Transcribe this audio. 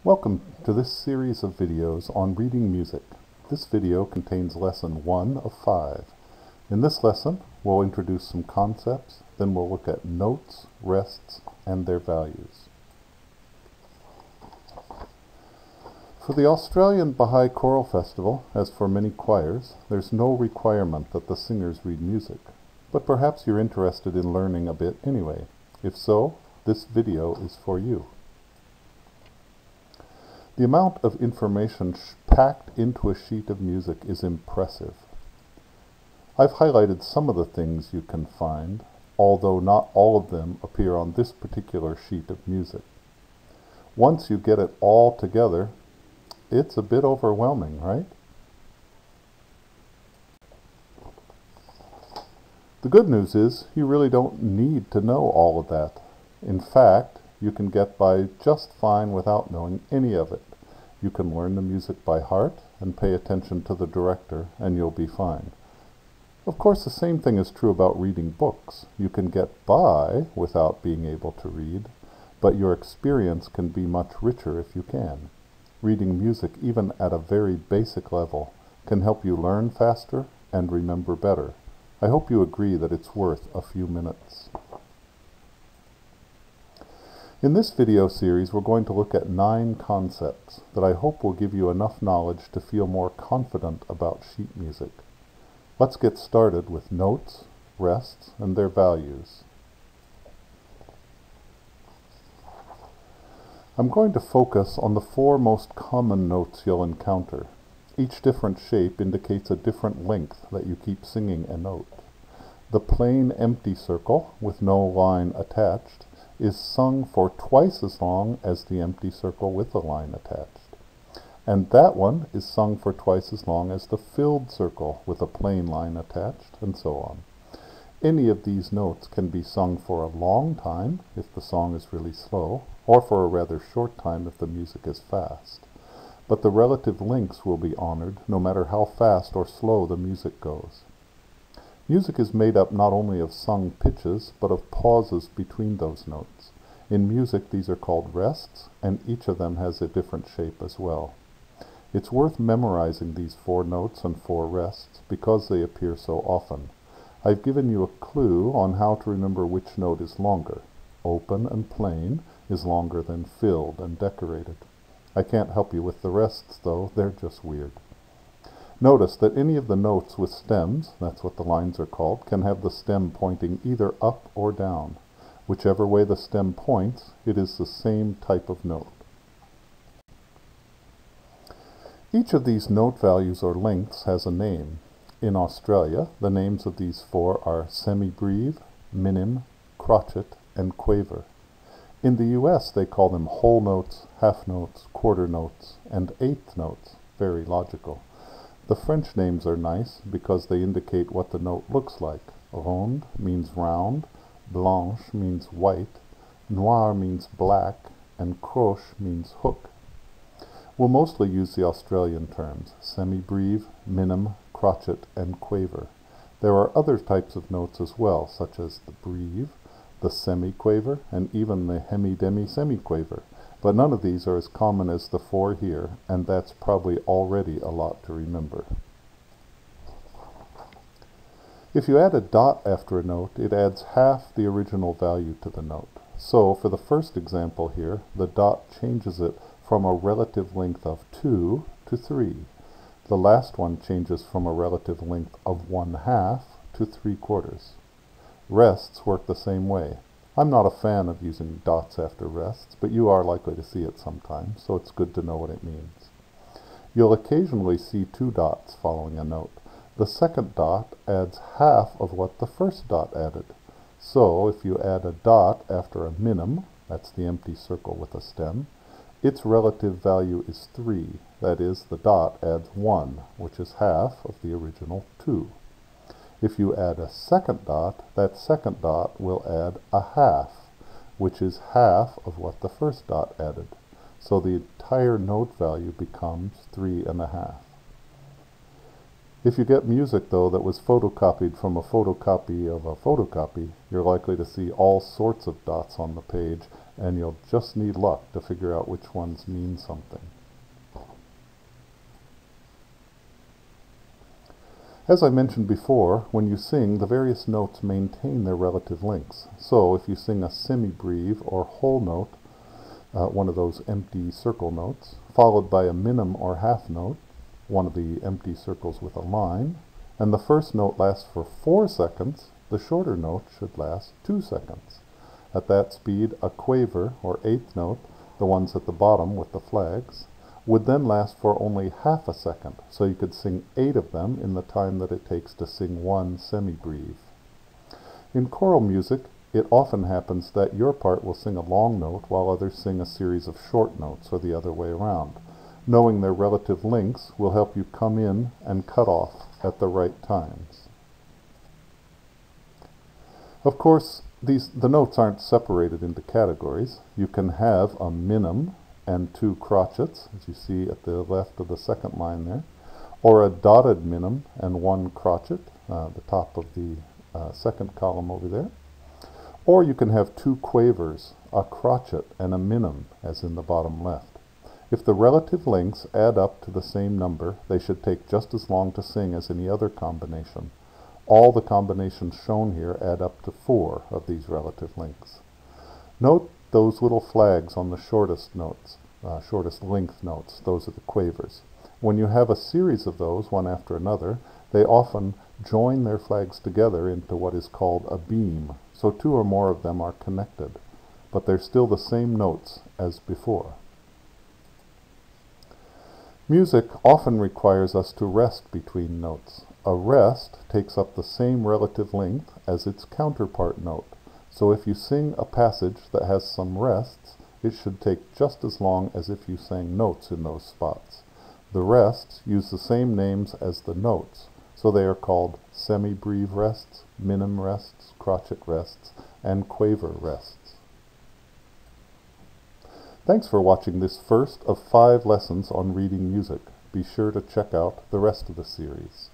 Welcome to this series of videos on reading music. This video contains lesson 1 of 5. In this lesson, we'll introduce some concepts, then we'll look at notes, rests, and their values. For the Australian Baha'i Choral Festival, as for many choirs, there's no requirement that the singers read music, but perhaps you're interested in learning a bit anyway. If so, this video is for you. The amount of information packed into a sheet of music is impressive. I've highlighted some of the things you can find, although not all of them appear on this particular sheet of music. Once you get it all together, it's a bit overwhelming, right? The good news is you really don't need to know all of that. In fact, you can get by just fine without knowing any of it. You can learn the music by heart and pay attention to the director, and you'll be fine. Of course, the same thing is true about reading books. You can get by without being able to read, but your experience can be much richer if you can. Reading music, even at a very basic level, can help you learn faster and remember better. I hope you agree that it's worth a few minutes. In this video series, we're going to look at 9 concepts that I hope will give you enough knowledge to feel more confident about sheet music. Let's get started with notes, rests, and their values. I'm going to focus on the 4 most common notes you'll encounter. Each different shape indicates a different length that you keep singing a note. The plain empty circle, with no line attached, is sung for twice as long as the empty circle with a line attached. And that one is sung for twice as long as the filled circle with a plain line attached, and so on. Any of these notes can be sung for a long time if the song is really slow, or for a rather short time if the music is fast. But the relative lengths will be honored no matter how fast or slow the music goes. Music is made up not only of sung pitches, but of pauses between those notes. In music, these are called rests, and each of them has a different shape as well. It's worth memorizing these 4 notes and 4 rests because they appear so often. I've given you a clue on how to remember which note is longer. Open and plain is longer than filled and decorated. I can't help you with the rests, though. They're just weird. Notice that any of the notes with stems, that's what the lines are called, can have the stem pointing either up or down. Whichever way the stem points, it is the same type of note. Each of these note values or lengths has a name. In Australia, the names of these 4 are semi-breve, minim, crotchet, and quaver. In the US, they call them whole notes, half notes, quarter notes, and eighth notes. Very logical. The French names are nice because they indicate what the note looks like. Ronde means round, blanche means white, noir means black, and croche means hook. We'll mostly use the Australian terms, semi-breve, minim, crotchet, and quaver. There are other types of notes as well, such as the breve, the semi-quaver, and even the hemi-demi-semi-quaver. But none of these are as common as the 4 here, and that's probably already a lot to remember. If you add a dot after a note, it adds half the original value to the note. So, for the first example here, the dot changes it from a relative length of 2 to 3. The last one changes from a relative length of 1/2 to 3/4. Rests work the same way. I'm not a fan of using dots after rests, but you are likely to see it sometimes, so it's good to know what it means. You'll occasionally see 2 dots following a note. The second dot adds half of what the first dot added. So if you add a dot after a minim, that's the empty circle with a stem, its relative value is 3. That is, the dot adds 1, which is half of the original 2. If you add a second dot, that second dot will add a half, which is half of what the first dot added. So the entire note value becomes 3.5. If you get music, though, that was photocopied from a photocopy of a photocopy, you're likely to see all sorts of dots on the page, and you'll just need luck to figure out which ones mean something. As I mentioned before, when you sing, the various notes maintain their relative lengths. So if you sing a semibreve or whole note, one of those empty circle notes, followed by a minim or half note, one of the empty circles with a line, and the first note lasts for 4 seconds, the shorter note should last 2 seconds. At that speed, a quaver, or eighth note, the ones at the bottom with the flags, would then last for only half a second, so you could sing 8 of them in the time that it takes to sing one semibreve. In choral music, it often happens that your part will sing a long note while others sing a series of short notes, or the other way around. Knowing their relative lengths will help you come in and cut off at the right times. Of course, the notes aren't separated into categories. You can have a minim and 2 crotchets, as you see at the left of the second line there, or a dotted minim and 1 crotchet, the top of the second column over there. Or you can have 2 quavers, a crotchet and a minim, as in the bottom left. If the relative lengths add up to the same number, they should take just as long to sing as any other combination. All the combinations shown here add up to 4 of these relative lengths. Note those little flags on the shortest notes, shortest length notes. Those are the quavers. When you have a series of those, one after another, they often join their flags together into what is called a beam, so 2 or more of them are connected, but they're still the same notes as before. Music often requires us to rest between notes. A rest takes up the same relative length as its counterpart note, so if you sing a passage that has some rests, it should take just as long as if you sang notes in those spots. The rests use the same names as the notes, so they are called semibreve rests, minim rests, crotchet rests, and quaver rests. Thanks for watching this first of 5 lessons on reading music. Be sure to check out the rest of the series.